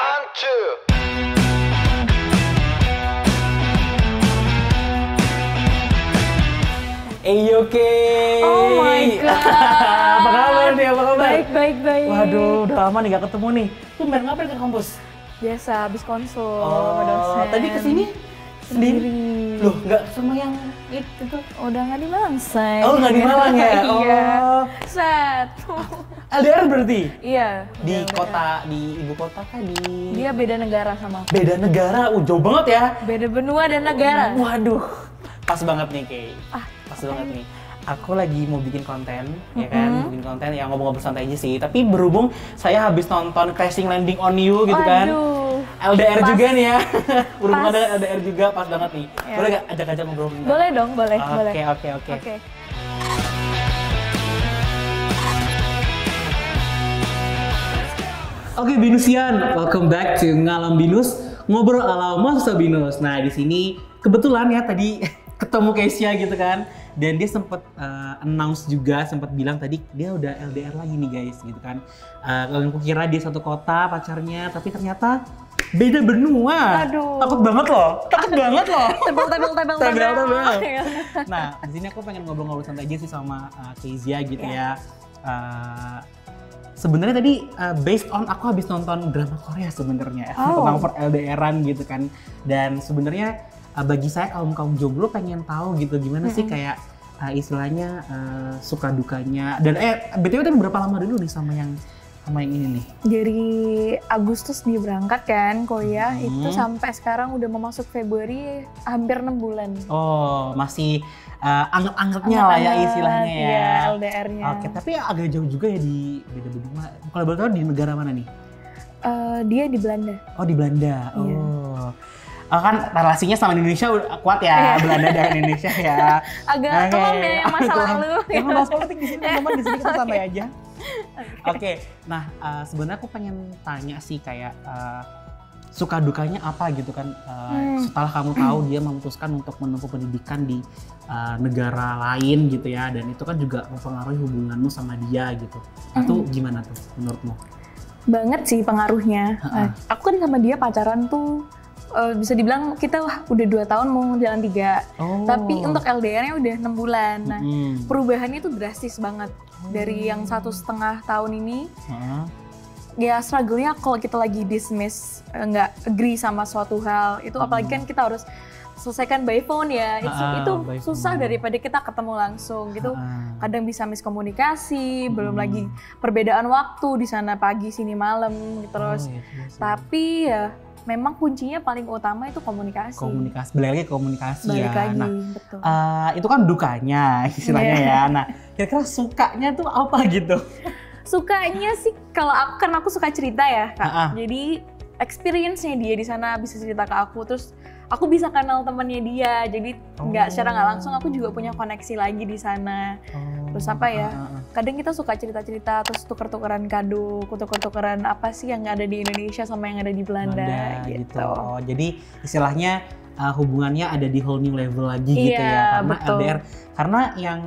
One, two. Oke. Oh my god. Apa kabar nih? Apa kabar? Baik. Waduh, udah lama nih gak ketemu nih. Tumben ngapain ke kampus? Biasa habis konsul Oh, sama dosen. tadi kesini sendiri. Loh, nggak sama yang itu tuh? Udah nggak di Malang, say. Oh, nggak di Malang ya? Iya. Oh. Set. LDR berarti? Iya. Di udah kota, di ibu kota kah? Dia beda negara sama aku. Beda negara, jauh banget ya? Beda benua dan negara. Waduh, pas banget nih Kay. Pas oke. banget nih. Aku lagi mau bikin konten, ya kan? Bikin konten yang ngobrol-ngobrol santai aja sih. Tapi berhubung saya habis nonton Crashing Landing on You gitu kan. Aduh. LDR Pas. juga nih ya. Berhubungan Pas. dengan LDR juga, pas banget nih. Ya. Boleh gak ajak-ajak ngobrol bentar? Boleh dong, boleh. Oke. Oke. Oke Binusian, welcome back to Ngalam Binus, ngobrol ala mahasiswa Binus. Nah di sini kebetulan ya tadi ketemu Keisha gitu kan, dan dia sempat announce juga, sempat bilang tadi dia udah LDR lagi nih guys gitu kan. Kalian kira dia satu kota pacarnya, tapi ternyata beda benua. Aduh. Takut banget loh. Tebel. Nah di sini aku pengen ngobrol-ngobrol santai aja sih sama Keisha gitu ya. Sebenarnya tadi based on aku habis nonton drama Korea sebenarnya tentang LDR-an gitu kan, dan sebenarnya bagi saya kaum jomblo pengen tahu gitu gimana sih kayak istilahnya suka dukanya, dan BTW tadi berapa lama dulu nih sama yang ini nih? Dari Agustus dia berangkat kan kuliah, itu sampai sekarang udah mau masuk Februari, hampir 6 bulan. Oh, masih anget-angetnya lah ya istilahnya ya. Iya, LDR-nya. Oke, tapi agak jauh juga ya di beda benua. Kalau boleh tahu di negara mana nih? Dia di Belanda. Oh, di Belanda. Iya. Oh, kan relasinya sama Indonesia udah kuat ya, Belanda dan Indonesia ya. Agak kelam ya yang masa lalu. Jangan bahas politik di sini, teman-teman. Di sini kita santai aja. Oke, nah sebenarnya aku pengen tanya sih kayak suka dukanya apa gitu kan, setelah kamu tahu dia memutuskan untuk menempuh pendidikan di negara lain gitu ya, dan itu kan juga mempengaruhi hubunganmu sama dia gitu. Itu gimana tuh menurutmu? Banget sih pengaruhnya. Aku kan sama dia pacaran tuh bisa dibilang kita udah 2 tahun mau jalan 3. Tapi untuk LDR-nya udah 6 bulan. Nah, perubahannya tuh drastis banget. Dari yang 1,5 tahun ini, ya struggle-nya kalau kita lagi dismiss, nggak agree sama suatu hal, itu apalagi kan kita harus selesaikan by phone ya, itu susah daripada kita ketemu langsung gitu. Kadang bisa miskomunikasi, belum lagi perbedaan waktu di sana pagi sini malam gitu terus. Tapi ya memang kuncinya paling utama itu komunikasi. Balik lagi komunikasi Balik ya. lagi, Nah, betul. itu kan dukanya istilahnya ya. Nah, kira-kira sukanya tuh apa gitu? Sukanya sih kalau aku suka cerita ya, Kak. Jadi experience-nya dia di sana bisa cerita ke aku, terus aku bisa kenal temannya dia. Jadi secara nggak langsung aku juga punya koneksi lagi di sana. Terus apa ya? Kadang kita suka cerita-cerita, terus tuker-tukeran kado, tuker-tukeran apa sih yang ada di Indonesia sama yang ada di Belanda gitu. Oh, jadi istilahnya hubungannya ada di whole new level lagi gitu ya, karena betul. LDR. Karena yang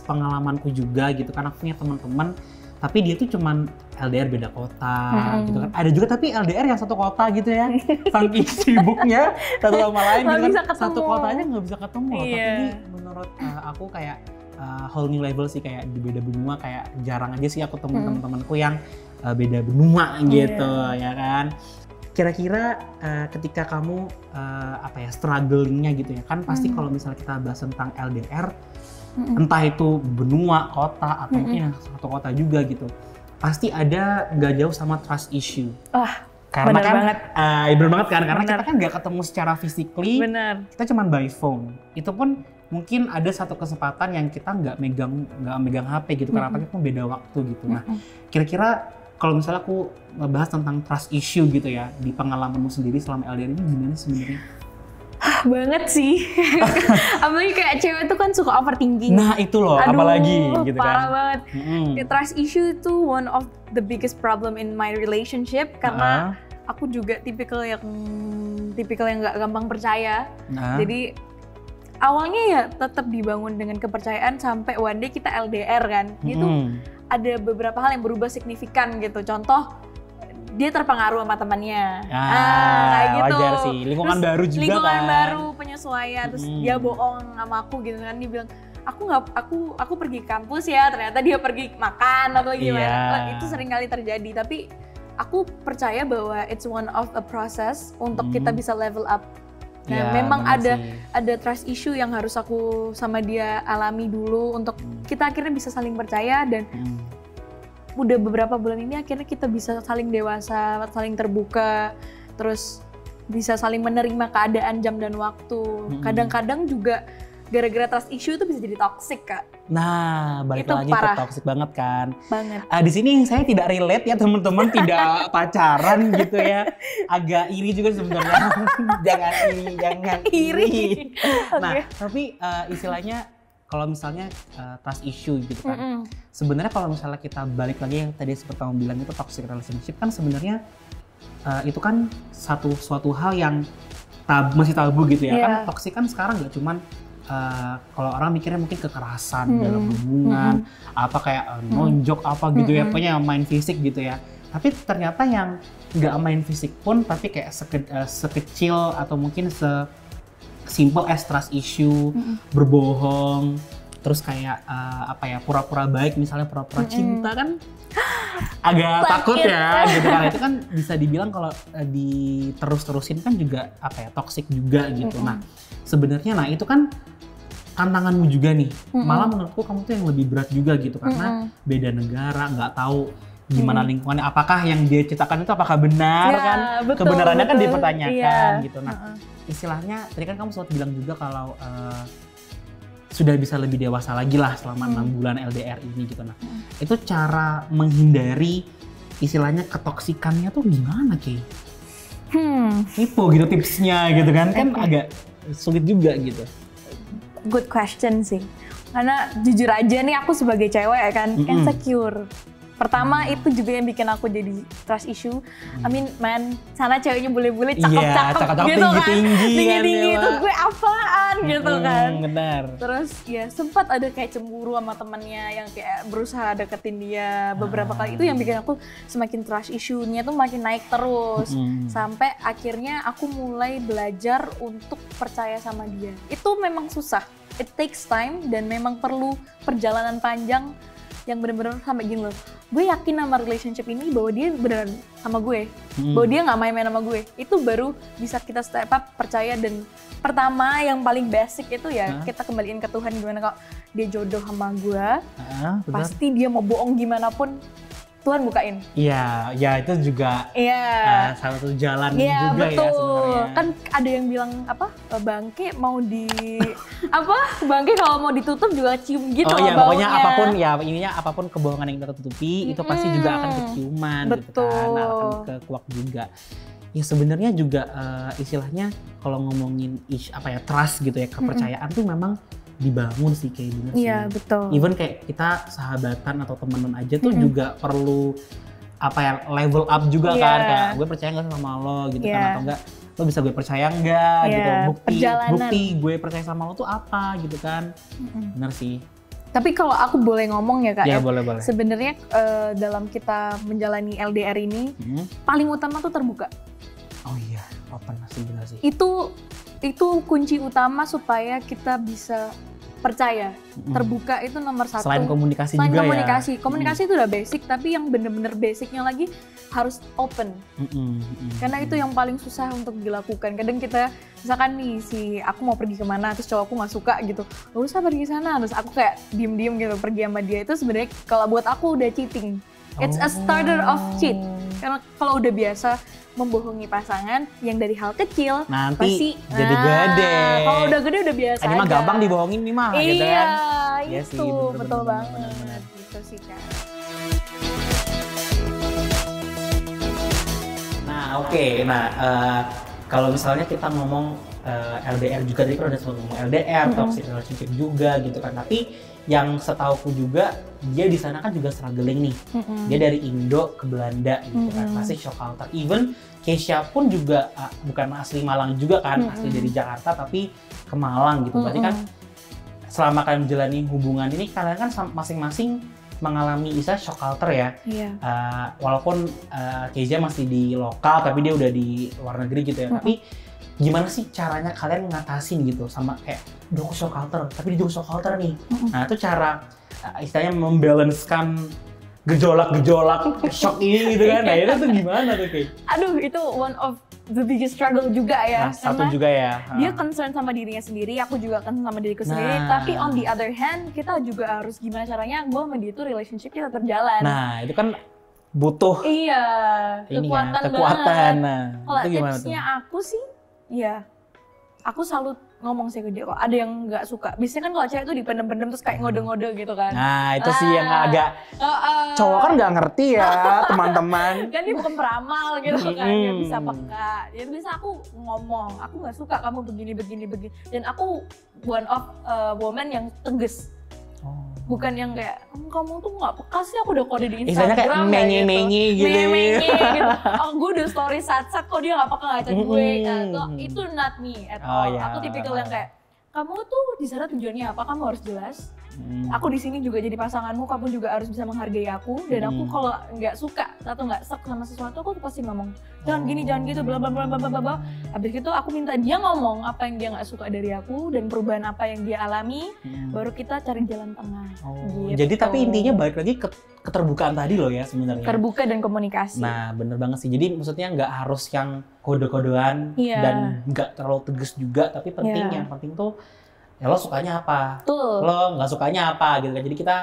pengalamanku juga gitu kan, aku punya teman-teman tapi dia tuh cuman LDR beda kota gitu kan. Ada juga tapi LDR yang satu kota gitu ya. Saking sibuknya satu sama lain gitu kan. Satu kota aja nggak bisa ketemu. Tapi ini menurut aku kayak whole new level sih, kayak di beda benua, kayak jarang aja sih aku temen-temenku yang beda benua gitu ya kan. Kira-kira ketika kamu strugglingnya gitu ya kan, pasti kalau misalnya kita bahas tentang LDR, entah itu benua, kota, atau mungkin satu kota juga gitu, pasti ada nggak jauh sama trust issue. Karena bener kan, banget. bener banget kan, karena kita kan nggak ketemu secara physically, kita cuman by phone. Itu pun mungkin ada satu kesempatan yang kita nggak megang HP gitu, karena kita pun beda waktu gitu. Nah, kira-kira kalau misalnya aku ngebahas tentang trust issue gitu ya, di pengalamanmu sendiri selama LDR ini gimana sebenarnya? Banget sih. Apalagi kayak cewek tuh kan suka overthinking. Nah itu loh, apalagi gitu kan. Parah banget. Trust issue itu one of the biggest problem in my relationship, karena aku juga tipikal yang nggak gampang percaya. Jadi awalnya ya tetap dibangun dengan kepercayaan sampai one day kita LDR kan. Gitu ada beberapa hal yang berubah signifikan gitu. Contoh dia terpengaruh sama temannya. Kayak gitu. Wajar sih, lingkungan terus, baru juga lingkungan baru, penyesuaian, terus dia bohong sama aku gitu kan, dia bilang aku pergi kampus ya, ternyata dia pergi makan atau gimana. Itu sering kali terjadi, tapi aku percaya bahwa it's one of a process untuk kita bisa level up. Nah, memang ada trust issue yang harus aku sama dia alami dulu untuk kita akhirnya bisa saling percaya, dan udah beberapa bulan ini akhirnya kita bisa saling dewasa, saling terbuka, terus bisa saling menerima keadaan jam dan waktu. Kadang-kadang juga gara-gara trust issue itu bisa jadi toxic, Kak. Nah, balik itu lagi ke toxic banget kan. Banget. Di sini saya tidak relate ya teman-teman, tidak pacaran gitu ya. Agak iri juga sebenarnya. jangan iri. Nah, tapi istilahnya kalau misalnya trust issue gitu kan, sebenarnya kalau misalnya kita balik lagi yang tadi seperti kamu bilang itu toxic relationship kan sebenarnya itu kan suatu hal yang masih tabu gitu ya. Kan toxic kan sekarang nggak cuman kalau orang mikirnya mungkin kekerasan dalam hubungan, apa kayak nonjok apa gitu ya, pokoknya main fisik gitu ya. Tapi ternyata yang nggak main fisik pun tapi kayak sekecil atau mungkin simple as trust issue, berbohong, terus kayak pura-pura baik, misalnya pura-pura cinta kan agak takut ya gitu kan. Itu kan bisa dibilang kalau diterus-terusin kan juga toxic juga gitu. Nah sebenarnya itu kan tantanganmu juga nih. Malah menurutku kamu tuh yang lebih berat juga gitu karena beda negara, nggak tahu gimana lingkungannya, apakah yang dia ceritakan itu apakah benar kan, kebenarannya kan dipertanyakan gitu. Nah istilahnya tadi kan kamu sempat bilang juga kalau sudah bisa lebih dewasa lagi lah selama 6 bulan LDR ini gitu. Nah itu cara menghindari istilahnya ketoksikannya tuh gimana Kay? Itu gitu tipsnya gitu kan, kan agak sulit juga gitu. Good question sih, karena jujur aja nih aku sebagai cewek ya kan, insecure. Pertama itu juga yang bikin aku jadi trust issue. I mean, sana ceweknya bule-bule cakep-cakep gitu kan, tinggi-tinggi itu gue apaan gitu kan. Benar. Terus ya sempat ada kayak cemburu sama temennya yang kayak berusaha deketin dia beberapa kali. Itu yang bikin aku semakin trust issue-nya tuh makin naik terus. Sampai akhirnya aku mulai belajar untuk percaya sama dia. Itu memang susah. It takes time dan memang perlu perjalanan panjang yang benar-benar sampai gini loh, gue yakin sama relationship ini bahwa dia beneran sama gue, bahwa dia nggak main-main sama gue. Itu baru bisa kita step up, percaya. Dan pertama yang paling basic itu ya kita kembaliin ke Tuhan. Gimana kalau dia jodoh sama gue, pasti dia mau bohong gimana pun Tuhan bukain. Iya, ya itu juga salah satu jalan juga betul. Ya sebenarnya. Kan ada yang bilang bangke mau bangke kalau mau ditutup juga cium gitu. Oh iya, pokoknya apapun kebohongan yang kita tutupi itu pasti juga akan keciuman gitu kan, akan kekuak juga. Ya sebenarnya juga istilahnya kalau ngomongin trust gitu ya, kepercayaan tuh memang dibangun sih kayak bener sih. Iya betul. Even kayak kita sahabatan atau temenan aja tuh juga perlu level up juga kan, kayak gue percaya nggak sama lo gitu kan, atau enggak lo bisa gue percaya nggak gitu, bukti gue percaya sama lo tuh apa gitu kan. Bener sih. Tapi kalau aku boleh ngomong ya Kak, boleh. Sebenarnya dalam kita menjalani LDR ini paling utama tuh terbuka. Oh iya, open sih, benar sih. Itu kunci utama supaya kita bisa percaya. Terbuka itu nomor satu. Selain komunikasi juga komunikasi. Komunikasi itu udah basic, tapi yang bener-bener basicnya lagi harus open. Karena itu yang paling susah untuk dilakukan. Kadang kita, misalkan nih aku mau pergi kemana, terus cowokku nggak suka gitu, gak usah pergi sana, terus aku kayak diem-diem gitu pergi sama dia. Itu sebenarnya kalau buat aku udah cheating. It's a starter of cheat. Karena kalau udah biasa membohongi pasangan yang dari hal kecil nanti pasti jadi gede. Kalau udah gede udah biasa. Ini mah gampang dibohongin nih mah gitu kan. Iya, itu bener, betul banget. Gitu sih kan. Nah, oke. Kalau misalnya kita ngomong LDR juga, tadi kan udah sempat ngomong LDR, toxic relationship juga gitu kan. Tapi yang setauku juga dia di sana kan juga struggling nih. Dia dari Indo ke Belanda gitu kan, pasti shock culture. Even Keisha pun juga bukan asli Malang juga kan, asli dari Jakarta tapi ke Malang gitu. Berarti kan selama kalian menjalani hubungan ini kalian kan masing-masing mengalami shock culture ya. Iya. Walaupun Kezia masih di lokal, tapi dia udah di luar negeri gitu ya. Tapi gimana sih caranya kalian ngatasin gitu sama kayak aku shock culture, tapi dia juga shock culture nih. Nah itu cara istilahnya membalancekan gejolak shock ini gitu kan. Nah itu tuh gimana tuh kayak? Aduh, itu one of the biggest struggle juga ya. Nah, satu juga ya. Dia concern sama dirinya sendiri, aku juga concern sama diriku sendiri. Tapi on the other hand, kita juga harus gimana caranya gue sama dia tuh relationship kita berjalan. Nah, itu kan butuh kekuatan. Nah, kalau tipsnya aku sih, ya aku selalu ngomong sih ke dia kok. Ada yang nggak suka. Biasanya kan kalau cewek tuh dipendem-pendem terus kayak ngode-ngode gitu kan. Nah, itu sih yang agak cowok kan nggak ngerti ya, teman-teman. Kan dia bukan peramal gitu kan, dia bisa peka. Jadi bisa aku ngomong, aku nggak suka kamu begini. Dan aku one of woman yang tegas. Bukan yang kayak, kamu tuh nggak peka sih, aku udah kode di Instagram. Istilahnya kayak menye-menye gitu. Menye-menye gitu. Gue udah story sat-sat kok dia nggak peka ngechat gue. Itu not me at all. Aku tipikal yang kayak, kamu tuh di sana tujuannya apa, kamu harus jelas. Aku di sini juga jadi pasanganmu, kamu juga harus bisa menghargai aku. Dan aku kalau nggak suka atau nggak sek sama sesuatu, aku pasti ngomong, jangan gini, jangan gitu, bla bla bla bla bla. Habis itu aku minta dia ngomong apa yang dia nggak suka dari aku dan perubahan apa yang dia alami, baru kita cari jalan tengah. Gitu. Jadi tapi intinya balik lagi ke keterbukaan tadi loh ya sebenarnya. Terbuka dan komunikasi. Nah bener banget sih. Jadi maksudnya nggak harus yang kode-kodean dan nggak terlalu tegas juga. Tapi penting yang penting tuh ya lo sukanya apa, lo nggak sukanya apa gitu kan. Jadi kita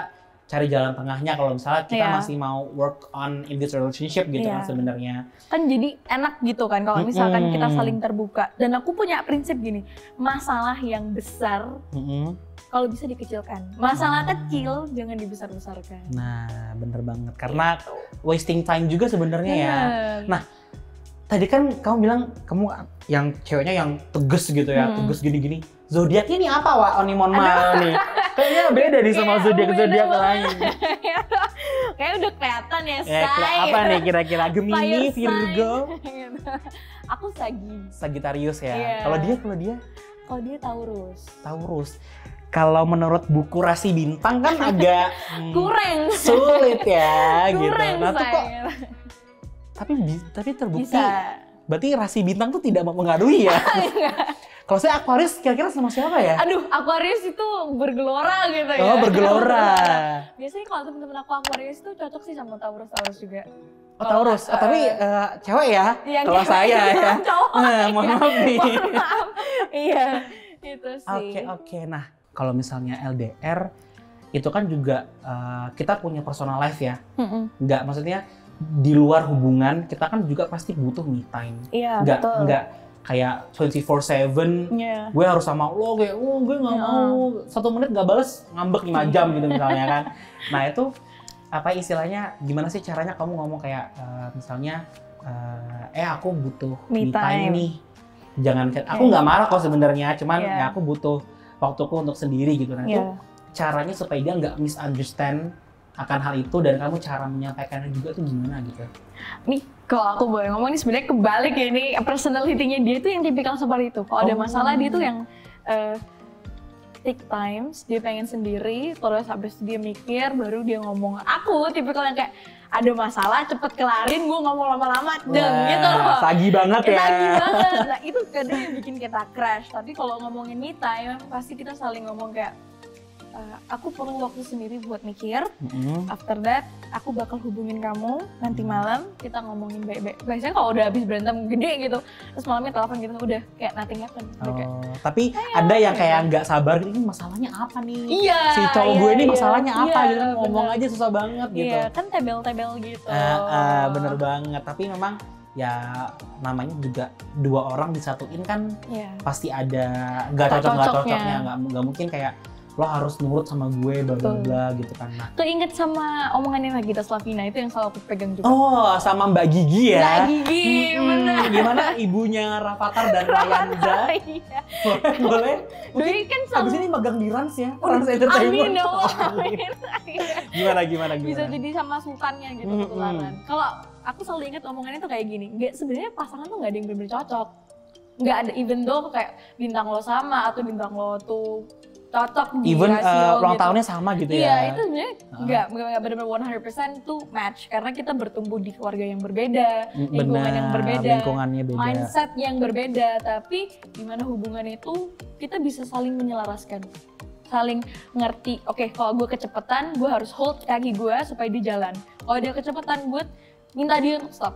cari jalan tengahnya kalau misalnya kita masih mau work on in this relationship gitu kan sebenarnya. Kan jadi enak gitu kan kalau misalkan kita saling terbuka. Dan aku punya prinsip gini, masalah yang besar kalau bisa dikecilkan. Masalah kecil jangan dibesar-besarkan. Nah, bener banget. Karena wasting time juga sebenarnya ya. Nah, tadi kan kamu bilang kamu yang ceweknya yang tegas gitu ya, tegas gini-gini. Zodiaknya ini apa, Wak? Onimon mal nih. Kayaknya beda nih sama zodiak lain. Kayak udah kelihatan ya, Say. Apa nih kira-kira? Gemini, Virgo? Aku Sagittarius ya. Kalau dia? Kalau dia Taurus. Kalau menurut buku rasi bintang kan agak kurang sulit ya gitu. Nah tuh kok tapi terbukti berarti rasi bintang tuh tidak mempengaruhi ya. Kalau saya Aquarius kira-kira sama siapa ya? Aduh, Aquarius itu bergelora gitu ya. Oh, bergelora. Biasanya kalau temen-temen aku Aquarius itu cocok sih sama Taurus juga. Oh, Taurus. Tapi cewek ya? Kalau saya ya. Mohon maaf nih. Iya, itu sih. Oke. Nah, kalau misalnya LDR itu kan juga kita punya personal life ya. Enggak, maksudnya di luar hubungan kita kan juga pasti butuh me time. Iya, betul. Enggak kayak 24/7 gue harus sama lo kayak gue nggak mau 1 menit nggak bales ngambek 5 jam gitu misalnya kan. Nah itu apa istilahnya gimana sih caranya kamu ngomong kayak misalnya aku butuh me time nih, jangan aku nggak marah kok sebenarnya, cuman ya aku butuh waktuku untuk sendiri gitu. Nah itu caranya supaya dia nggak misunderstand akan hal itu dan kamu cara menyampaikannya juga tuh gimana gitu. Nih kalau aku boleh ngomong, ini sebenarnya kebalik ya, ini personality-nya dia tuh yang tipikal seperti itu. Kalau ada masalah dia tuh yang take times, dia pengen sendiri, terus habis dia mikir baru dia ngomong. Aku tipikal yang kayak ada masalah cepet kelarin, gue ngomong lama-lama gitu loh. Sagi banget ya. Sagi banget. Nah itu kadang yang bikin kita crash. Tapi kalau ngomongin me time, pasti kita saling ngomong kayak aku perlu waktu sendiri buat mikir. After that, aku bakal hubungin kamu nanti malam, kita ngomongin baik-baik. Biasanya kalau udah habis berantem gede gitu, terus malamnya telepon gitu, udah kayak nothing happen. Tapi ada yang kayak nggak sabar, ini masalahnya apa nih? Si cowok gue ini masalahnya apa gitu, ngomong aja susah banget gitu. Iya, kan tebel-tebel gitu. Bener banget, tapi memang ya namanya juga 2 orang disatuin kan pasti ada nggak cocoknya, nggak mungkin kayak lo harus nurut sama gue bla bla gitu kan. Nah, keinget sama omongannya Nagita Slavina itu yang selalu aku pegang juga. Oh, sama Mbak Gigi ya. Mbak Gigi, bener. Gimana ibunya Rafathar dan Rayanza? Boleh? Mungkin kan abis ini magang di Rans ya, Rans Entertainment. Amin. Gimana? Bisa jadi sama sultannya gitu ketularan. Kalau aku selalu ingat omongannya tuh kayak gini, sebenarnya pasangan tuh nggak ada yang benar-benar cocok. Nggak ada, even though kayak bintang lo sama atau bintang lo tuh cocok di even rasio ulang gitu. tahunnya sama gitu ya. Iya, itu sebenarnya nggak benar-benar 100% tuh match karena kita bertumbuh di keluarga yang berbeda, lingkungan yang berbeda, lingkungannya beda, mindset yang berbeda, tapi gimana hubungan itu kita bisa saling menyelaraskan, saling ngerti. Oke, kalau gue kecepatan, gue harus hold kaki gue supaya dia jalan. Kalau dia kecepatan, gue minta dia untuk stop.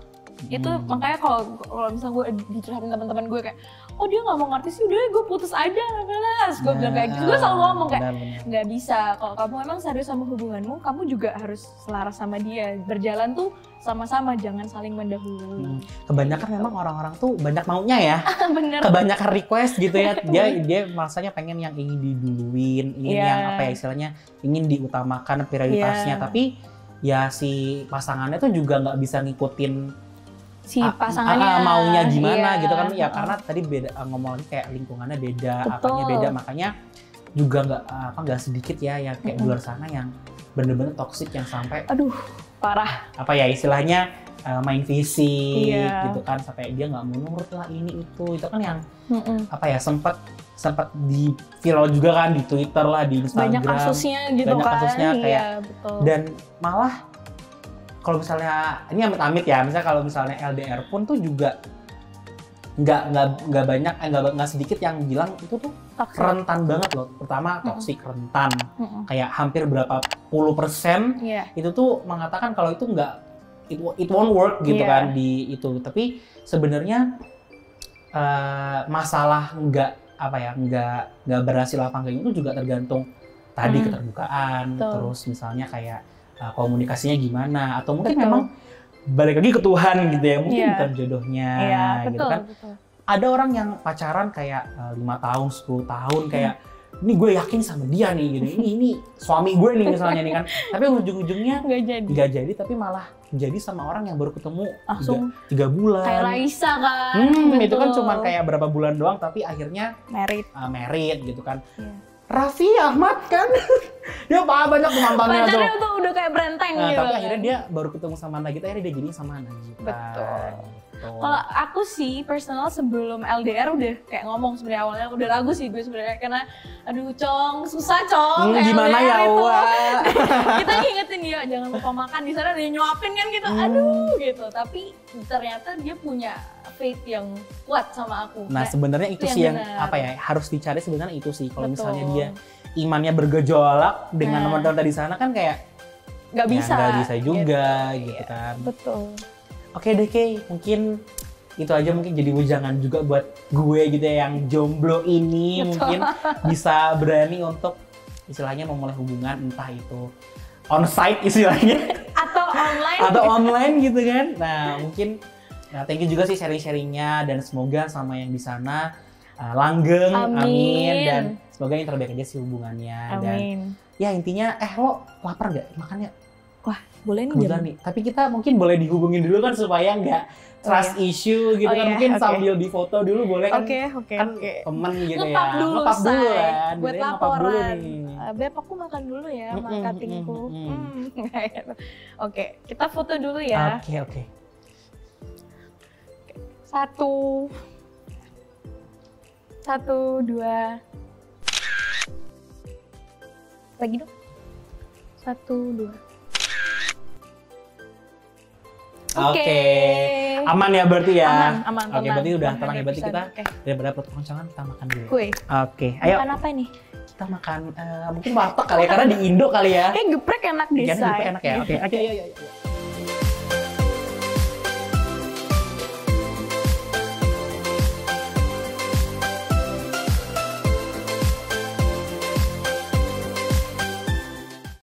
Itu makanya kalau misalnya gue dicurhatin teman-teman gue kayak, oh dia nggak mau ngerti sih, udah gue putus aja, ngelas. Gue bilang kayak gitu, gue selalu ngomong kayak nggak bisa. Kalau kamu emang serius sama hubunganmu, kamu juga harus selaras sama dia. Berjalan tuh sama-sama, jangan saling mendahului. Kebanyakan memang orang-orang tuh banyak maunya ya. Bener. Kebanyakan request gitu ya. Dia rasanya pengen yang ingin diduluin, ingin yang apa ya istilahnya, ingin diutamakan prioritasnya. Tapi ya si pasangannya tuh juga nggak bisa ngikutin si pasangannya maunya gimana gitu kan ya, karena tadi beda ngomongnya kayak lingkungannya beda, apanya beda, makanya juga nggak sedikit ya yang kayak di luar sana yang bener-bener toksik yang sampai aduh parah apa ya istilahnya main fisik gitu kan, sampai dia nggak mau nurut lah ini itu kan yang apa ya sempat di viral juga kan di Twitter lah, di Instagram, banyak kasusnya gitu banyak kasusnya kayak betul. Dan malah kalau misalnya ini amit-amit ya, misalnya kalau misalnya LDR pun tuh juga nggak banyak, nggak sedikit yang bilang itu tuh toxic. Rentan banget loh. Pertama toksik rentan, kayak hampir berapa puluh persen itu tuh mengatakan kalau itu nggak it won't work gitu kan di itu. Tapi sebenarnya masalah nggak berhasil apa enggak itu juga tergantung tadi keterbukaan, terus misalnya kayak komunikasinya gimana, atau mungkin memang balik lagi ke Tuhan gitu ya, mungkin bukan jodohnya gitu kan. Ada orang yang pacaran kayak 5 tahun, 10 tahun kayak ini gue yakin sama dia nih gitu, ini suami gue nih misalnya nih kan, tapi ujung-ujungnya nggak jadi, tapi malah jadi sama orang yang baru ketemu langsung 3 bulan. Kayak Raisa kan. Itu kan cuma kayak berapa bulan doang, tapi akhirnya married gitu kan. Raffi Ahmad kan, dia banyak mantannya tuh. Pacarnya tuh udah kayak berenteng gitu. Tapi akhirnya dia baru ketemu sama Nagita, akhirnya dia jadi sama Nagita. Betul. Kalau aku sih personal sebelum LDR udah kayak ngomong sebenarnya awalnya udah ragu sih gue sebenarnya, karena aduh Cong susah Cong gimana ya Wak. Kita ngingetin dia jangan lupa makan, di sana dia nyuapin kan gitu, aduh gitu. Tapi ternyata dia punya faith yang kuat sama aku. Nah sebenarnya itu sih yang apa ya harus dicari sebenarnya itu sih. Kalau misalnya dia imannya bergejolak dengan teman-teman di sana kan kayak nggak bisa juga gitu kan. Betul. Oke deh Kay, mungkin itu aja mungkin jadi wejangan juga buat gue gitu ya yang jomblo ini. Mungkin bisa berani untuk istilahnya memulai hubungan, entah itu onsite istilahnya atau online gitu kan. Nah mungkin thank you juga sih sharing-sharingnya, dan semoga sama yang di sana langgeng, amin, dan semoga yang terbaik aja sih hubungannya. Amin. Dan ya intinya lo lapar nggak makannya? Wah, boleh nih. Kebetulan nih. Tapi kita mungkin boleh dihubungin dulu kan supaya nggak trust issue gitu kan. Mungkin sambil difoto dulu boleh kan. Kan temen gitu ya. Ngepas dulu kan. Buat laporan. Beb, aku makan dulu ya marketingku. Oke, kita foto dulu ya. Oke. 1, 2. Lagi dong. 1, 2. Oke. Aman ya berarti ya? Aman. Oke, berarti udah tenang ya, berarti kita daripada perbincangan kita makan dulu. Kue. Oke, ayo. Makan apa nih? Kita makan mungkin warteg kali ya, karena di Indo kali ya. Geprek enak desa. Geprek enak ya. Oke, ayo.